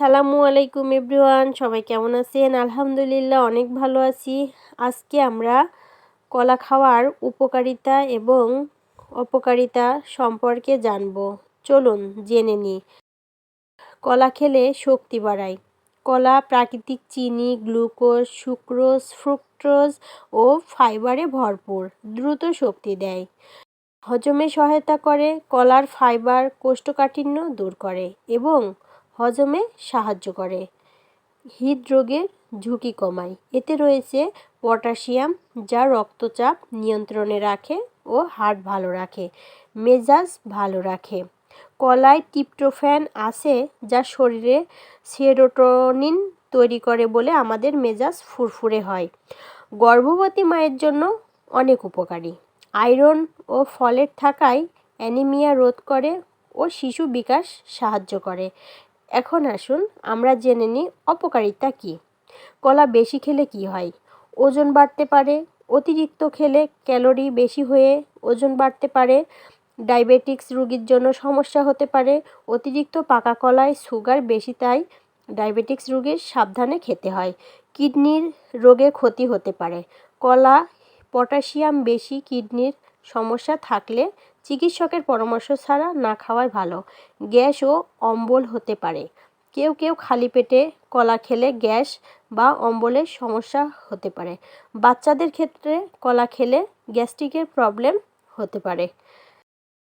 আসসালামু আলাইকুম এভরিওয়ান, সবাই কেমন আছেন? আলহামদুলিল্লাহ অনেক ভালো আছি। আজকে আমরা কলা খাওয়ার উপকারিতা এবং অপকারিতা সম্পর্কে জানব। চলুন জেনে নিই। কলা খেলে শক্তি বাড়ায়। কলা প্রাকৃতিক চিনি, গ্লুকোজ, সুক্রোজ, ফ্রুক্টোজ ও ফাইবারে ভরপুর, দ্রুত শক্তি দেয়। হজমে সহায়তা করে। কলার ফাইবার কোষ্ঠকাঠিন্য দূর করে এবং হজমে সাহায্য করে। হৃদরোগের ঝুঁকি কমায়। এতে রয়েছে পটাশিয়াম, যা রক্তচাপ নিয়ন্ত্রণে রাখে ও হার্ট ভালো রাখে। মেজাজ ভালো রাখে। কলায় ট্রিপ্টোফ্যান আছে, যা শরীরে সেরোটোনিন তৈরি করে বলে আমাদের মেজাজ ফুরফুরে হয়। গর্ভবতী মায়ের জন্য অনেক উপকারী। আয়রন ও ফলেট থাকায় অ্যানিমিয়া রোধ করে ও শিশু বিকাশ সাহায্য করে। এখন আসুন আমরা জেনে নিই অপকারিতা কী। কলা বেশি খেলে কি হয়? ওজন বাড়তে পারে। অতিরিক্ত খেলে ক্যালোরি বেশি হয়ে ওজন বাড়তে পারে। ডায়াবেটিক্স রোগীর জন্য সমস্যা হতে পারে। অতিরিক্ত পাকা কলায় সুগার বেশি, তাই ডায়াবেটিক্স রোগীর সাবধানে খেতে হয়। কিডনির রোগে ক্ষতি হতে পারে। কলা পটাশিয়াম বেশি, কিডনির সমস্যা থাকলে চিকিৎসকের পরামর্শ ছাড়া না খাওয়াই ভালো। গ্যাস ও অম্বল হতে পারে। কেউ কেউ খালি পেটে কলা খেলে গ্যাস বা অম্বলের সমস্যা হতে পারে। বাচ্চাদের ক্ষেত্রে কলা খেলে গ্যাস্ট্রিকের প্রবলেম হতে পারে।